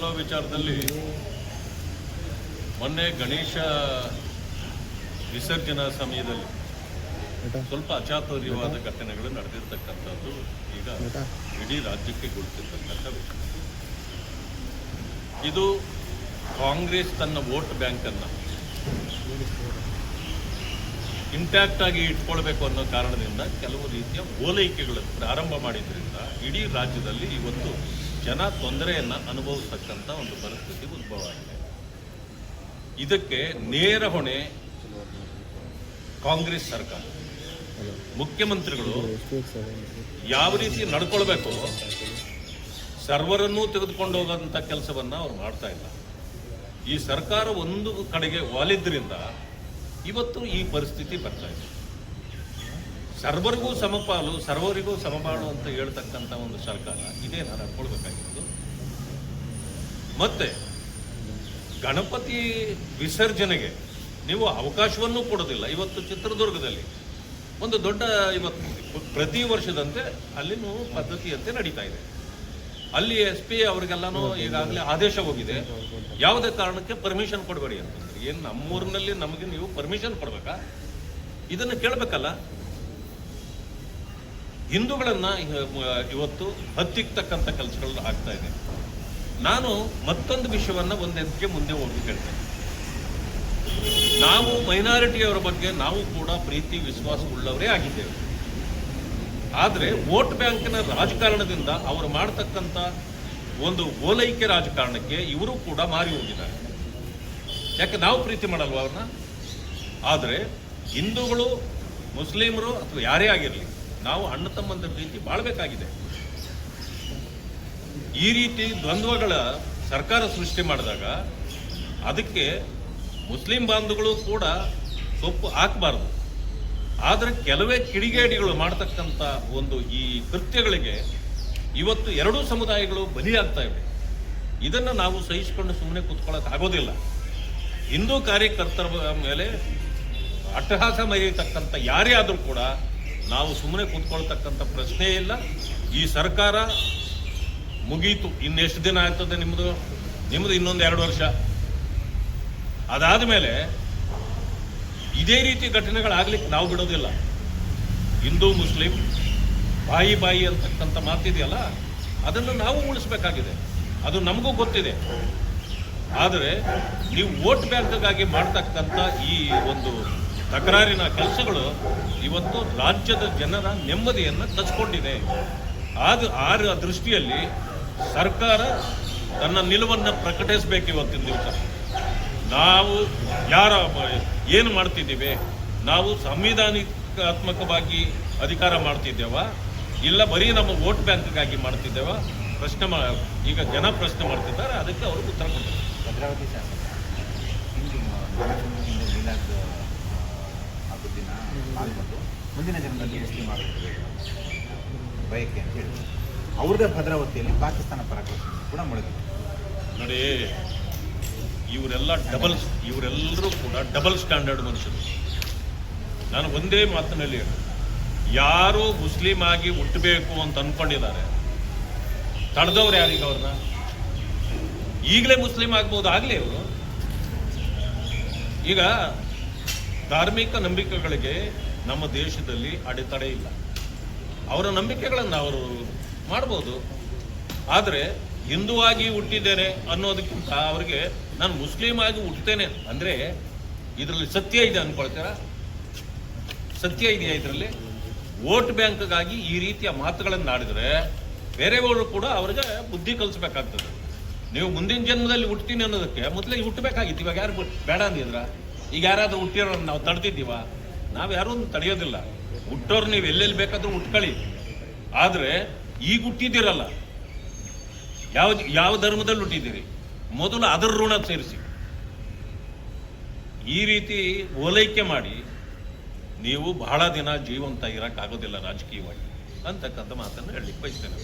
ಅನ್ನೋ ವಿಚಾರದಲ್ಲಿ ಮೊನ್ನೆ ಗಣೇಶ ವಿಸರ್ಜನಾ ಸಮಯದಲ್ಲಿ ಸ್ವಲ್ಪ ಅಚಾತುರ್ಯವಾದ ಘಟನೆಗಳು ನಡೆದಿರ್ತಕ್ಕಂಥದ್ದು ಈಗ ಇಡೀ ರಾಜ್ಯಕ್ಕೆ ಗುರುತಿರ್ತಕ್ಕಂಥ ವಿಷಯ. ಇದು ಕಾಂಗ್ರೆಸ್ ತನ್ನ ವೋಟ್ ಬ್ಯಾಂಕನ್ನು ಇಂಟ್ಯಾಕ್ಟ್ ಆಗಿ ಇಟ್ಕೊಳ್ಬೇಕು ಅನ್ನೋ ಕಾರಣದಿಂದ ಕೆಲವು ರೀತಿಯ ಓಲೈಕೆಗಳನ್ನು ಪ್ರಾರಂಭ ಮಾಡಿದ್ರಿಂದ ಇಡೀ ರಾಜ್ಯದಲ್ಲಿ ಇವತ್ತು ಜನ ತೊಂದರೆಯನ್ನು ಅನುಭವಿಸ್ತಕ್ಕಂಥ ಒಂದು ಪರಿಸ್ಥಿತಿ ಉದ್ಭವ ಆಗಿದೆ. ಇದಕ್ಕೆ ನೇರ ಹೊಣೆ ಕಾಂಗ್ರೆಸ್ ಸರ್ಕಾರ. ಮುಖ್ಯಮಂತ್ರಿಗಳು ಯಾವ ರೀತಿ ನಡ್ಕೊಳ್ಬೇಕು, ಸರ್ವರನ್ನೂ ತೆಗೆದುಕೊಂಡು ಹೋಗೋಂಥ ಕೆಲಸವನ್ನು ಅವ್ರು ಮಾಡ್ತಾ ಇಲ್ಲ. ಈ ಸರ್ಕಾರ ಒಂದು ಕಡೆಗೆ ವಾಲಿದ್ರಿಂದ ಇವತ್ತು ಈ ಪರಿಸ್ಥಿತಿ ಬರ್ತಾ ಇದೆ. ಸರ್ವರಿಗೂ ಸಮಪಾಲು, ಸರ್ವರಿಗೂ ಸಮಪಾಲು ಅಂತ ಹೇಳ್ತಕ್ಕಂಥ ಒಂದು ಸರ್ಕಾರ ಇದೇನ ನಡ್ಕೊಳ್ಬೇಕಾಗಿತ್ತು. ಮತ್ತೆ ಗಣಪತಿ ವಿಸರ್ಜನೆಗೆ ನೀವು ಅವಕಾಶವನ್ನೂ ಕೊಡೋದಿಲ್ಲ. ಇವತ್ತು ಚಿತ್ರದುರ್ಗದಲ್ಲಿ ಒಂದು ದೊಡ್ಡ ಇವತ್ತು ಪ್ರತಿ ವರ್ಷದಂತೆ ಅಲ್ಲಿನೂ ಪದ್ಧತಿಯಂತೆ ನಡೀತಾ ಇದೆ. ಅಲ್ಲಿ SP ಅವರಿಗೆಲ್ಲಾನು ಈಗಾಗಲೇ ಆದೇಶ ಹೋಗಿದೆ, ಯಾವುದೇ ಕಾರಣಕ್ಕೆ ಪರ್ಮಿಷನ್ ಕೊಡಬೇಡಿ ಅಂತಂದ್ರೆ. ಏನು ನಮ್ಮೂರಿನಲ್ಲಿ ನಮಗೆ ನೀವು ಪರ್ಮಿಷನ್ ಕೊಡ್ಬೇಕಾ? ಇದನ್ನು ಕೇಳಬೇಕಲ್ಲ. ಹಿಂದೂಗಳನ್ನ ಇವತ್ತು ಹತ್ತಿಕ್ಕತಕ್ಕಂಥ ಕೆಲಸಗಳು ಆಗ್ತಾ ಇದೆ. ನಾನು ಮತ್ತೊಂದು ವಿಷಯವನ್ನ ಒಂದು ಹೆಜ್ಜೆ ಮುಂದೆ ಹೋಗಿ ಹೇಳ್ತೇನೆ. ನಾವು ಮೈನಾರಿಟಿಯವರ ಬಗ್ಗೆ ನಾವು ಕೂಡ ಪ್ರೀತಿ ವಿಶ್ವಾಸ ಉಳ್ಳವರೇ ಆಗಿದ್ದೇವೆ. ಆದರೆ ವೋಟ್ ಬ್ಯಾಂಕಿನ ರಾಜಕಾರಣದಿಂದ ಅವರು ಮಾಡತಕ್ಕಂಥ ಒಂದು ಓಲೈಕೆ ರಾಜಕಾರಣಕ್ಕೆ ಇವರು ಕೂಡ ಮಾರಿ ಹೋಗಿದ್ದಾರೆ. ಯಾಕೆ ನಾವು ಪ್ರೀತಿ ಮಾಡಲ್ವ ಅವ್ರನ್ನ? ಆದರೆ ಹಿಂದೂಗಳು, ಮುಸ್ಲಿಮರು ಅಥವಾ ಯಾರೇ ಆಗಿರಲಿ, ನಾವು ಅಣ್ಣ ತಮ್ಮಂದ್ರ ರೀತಿ ಬಾಳ್ಬೇಕಾಗಿದೆ. ಈ ರೀತಿ ದ್ವಂದ್ವಗಳ ಸರ್ಕಾರ ಸೃಷ್ಟಿ ಮಾಡಿದಾಗ ಅದಕ್ಕೆ ಮುಸ್ಲಿಂ ಬಾಂಧವಗಳು ಕೂಡ ಸೊಪ್ಪು ಹಾಕಬಾರ್ದು. ಆದರೆ ಕೆಲವೇ ಕಿಡಿಗೇಡಿಗಳು ಮಾಡ್ತಕ್ಕಂಥ ಒಂದು ಈ ಕೃತ್ಯಗಳಿಗೆ ಇವತ್ತು ಎರಡೂ ಸಮುದಾಯಗಳು ಬಲಿಯಾಗ್ತಾ ಇವೆ. ಇದನ್ನು ನಾವು ಸಹಿಸಿಕೊಂಡು ಸುಮ್ಮನೆ ಕೂತ್ಕೊಳ್ಳೋಕೆ ಆಗೋದಿಲ್ಲ. ಹಿಂದೂ ಕಾರ್ಯಕರ್ತರ ಮೇಲೆ ಅಟ್ಟಹಾಸ ಮೆರೆಯತಕ್ಕಂಥ ಯಾರೇ ಆದರೂ ಕೂಡ ನಾವು ಸುಮ್ಮನೆ ಕೂತ್ಕೊಳ್ತಕ್ಕಂಥ ಪ್ರಶ್ನೆ ಇಲ್ಲ. ಈ ಸರ್ಕಾರ ಮುಗೀತು, ಇನ್ನೆಷ್ಟು ದಿನ ಆಗ್ತದೆ ನಿಮ್ಮದು ಇನ್ನೊಂದು 2 ವರ್ಷ. ಅದಾದ ಮೇಲೆ ಇದೇ ರೀತಿ ಘಟನೆಗಳಾಗ್ಲಿಕ್ಕೆ ನಾವು ಬಿಡೋದಿಲ್ಲ. ಹಿಂದೂ ಮುಸ್ಲಿಂ ಬಾಯಿ ಅಂತಕ್ಕಂಥ ಮಾತಿದೆಯಲ್ಲ, ಅದನ್ನು ನಾವು ಉಳಿಸ್ಬೇಕಾಗಿದೆ. ಅದು ನಮಗೂ ಗೊತ್ತಿದೆ. ಆದರೆ ನೀವು ವೋಟ್ ಬ್ಯಾಂಕ್ಗಾಗಿ ಮಾಡ್ತಕ್ಕಂಥ ಈ ಒಂದು ತಕರಾರಿನ ಕೆಲಸಗಳು ಇವತ್ತು ರಾಜ್ಯದ ಜನರ ನೆಮ್ಮದಿಯನ್ನು ಕಚ್ಕೊಂಡಿದೆ. ಆ ದೃಷ್ಟಿಯಲ್ಲಿ ಸರ್ಕಾರ ತನ್ನ ನಿಲುವನ್ನು ಪ್ರಕಟಿಸಬೇಕು. ಇವತ್ತಿನ ದಿವಸ ನಾವು ಏನು ಮಾಡ್ತಿದ್ದೀವಿ? ನಾವು ಸಂವಿಧಾನಿಕಾತ್ಮಕವಾಗಿ ಅಧಿಕಾರ ಮಾಡ್ತಿದ್ದೇವ, ಇಲ್ಲ ಬರೀ ನಮ್ಮ ವೋಟ್ ಬ್ಯಾಂಕ್ಗಾಗಿ ಮಾಡ್ತಿದ್ದೇವ? ಈಗ ಜನ ಪ್ರಶ್ನೆ ಮಾಡ್ತಿದ್ದಾರೆ, ಅದಕ್ಕೆ ಅವರು ಉತ್ತರ ಕೊಡ್ತಾರೆ. ಭದ್ರಾವತಿ ಶಾಸಕ ಹಬ್ಬದಿನ ಪಾಲ್ಗೊಂಡು ಮುಂದಿನ ಜನ್ಮದಲ್ಲಿ ಮುಸ್ಲಿಂ ಆಗುತ್ತೆ ಬಯಕೆ ಅಂತ ಹೇಳಿ ಅವ್ರದ್ದೇ ಭದ್ರಾವತಿಯಲ್ಲಿ ಪಾಕಿಸ್ತಾನ ಪರ ಕೂಡ ಮುಳುಗಿದೆ ನೋಡಿ. ಇವರೆಲ್ಲರೂ ಕೂಡ ಡಬಲ್ ಸ್ಟ್ಯಾಂಡರ್ಡ್ ಮನುಷ್ಯರು. ನಾನು ಒಂದೇ ಮಾತಿನಲ್ಲಿ ಯಾರು ಮುಸ್ಲಿಂ ಆಗಿ ಹುಟ್ಟಬೇಕು ಅಂತ ಅಂದ್ಕೊಂಡಿದ್ದಾರೆ, ತಡೆದವ್ರು ಯಾರೀಗ ಅವ್ರನ್ನ? ಈಗಲೇ ಮುಸ್ಲಿಂ ಆಗ್ಬೋದು, ಆಗಲೇ ಅವರು. ಈಗ ಧಾರ್ಮಿಕ ನಂಬಿಕೆಗಳಿಗೆ ನಮ್ಮ ದೇಶದಲ್ಲಿ ಅಡೆತಡೆ ಇಲ್ಲ. ಅವರ ನಂಬಿಕೆಗಳನ್ನು ಅವರು ಮಾಡ್ಬೋದು. ಆದರೆ ಹಿಂದೂ ಆಗಿ ಹುಟ್ಟಿದ್ದೇನೆ ಅನ್ನೋದಕ್ಕಿಂತ ಅವರಿಗೆ ನಾನು ಮುಸ್ಲಿಂ ಆಗಿ ಹುಟ್ಟುತ್ತೇನೆ ಅಂದರೆ ಇದರಲ್ಲಿ ಸತ್ಯ ಇದೆ ಅಂದ್ಕೊಳ್ತೀರಾ? ಸತ್ಯ ಇದೆಯಾ ಇದರಲ್ಲಿ? ವೋಟ್ ಬ್ಯಾಂಕ್ಗಾಗಿ ಈ ರೀತಿಯ ಮಾತುಗಳನ್ನು ಆಡಿದರೆ ಬೇರೆಯವರು ಕೂಡ ಅವ್ರಿಗೆ ಬುದ್ಧಿ ಕಲಿಸ್ಬೇಕಾಗ್ತದೆ. ನೀವು ಮುಂದಿನ ಜನ್ಮದಲ್ಲಿ ಹುಡ್ತೀನಿ ಅನ್ನೋದಕ್ಕೆ ಮೊದಲೇ ಹುಟ್ಟಬೇಕಾಗಿತ್ತು. ಇವಾಗ ಯಾರು ಬೇಡ ಅಂದಿದ್ರ? ಈಗ ಯಾರಾದರೂ ಹುಟ್ಟಿರೋರು ನಾವು ತಡೆದಿದ್ದೀವ? ನಾವು ಯಾರೂ ತಡೆಯೋದಿಲ್ಲ. ಹುಟ್ಟೋರು ನೀವು ಎಲ್ಲೆಲ್ಲಿ ಬೇಕಾದರೂ ಹುಟ್ಕೊಳ್ಳಿ. ಆದರೆ ಈಗ ಹುಟ್ಟಿದ್ದೀರಲ್ಲ, ಯಾವ ಧರ್ಮದಲ್ಲಿ ಹುಟ್ಟಿದ್ದೀರಿ, ಮೊದಲು ಅದರ ಋಣ ಸೇರಿಸಿ. ಈ ರೀತಿ ಓಲೈಕೆ ಮಾಡಿ ನೀವು ಬಹಳ ದಿನ ಜೀವಂತ ಇರೋಕ್ಕಾಗೋದಿಲ್ಲ ರಾಜಕೀಯವಾಗಿ ಅಂತಕ್ಕಂಥ ಮಾತನ್ನು ಹೇಳಲಿಕ್ಕೆ ಬಯಸ್ತೇನೆ.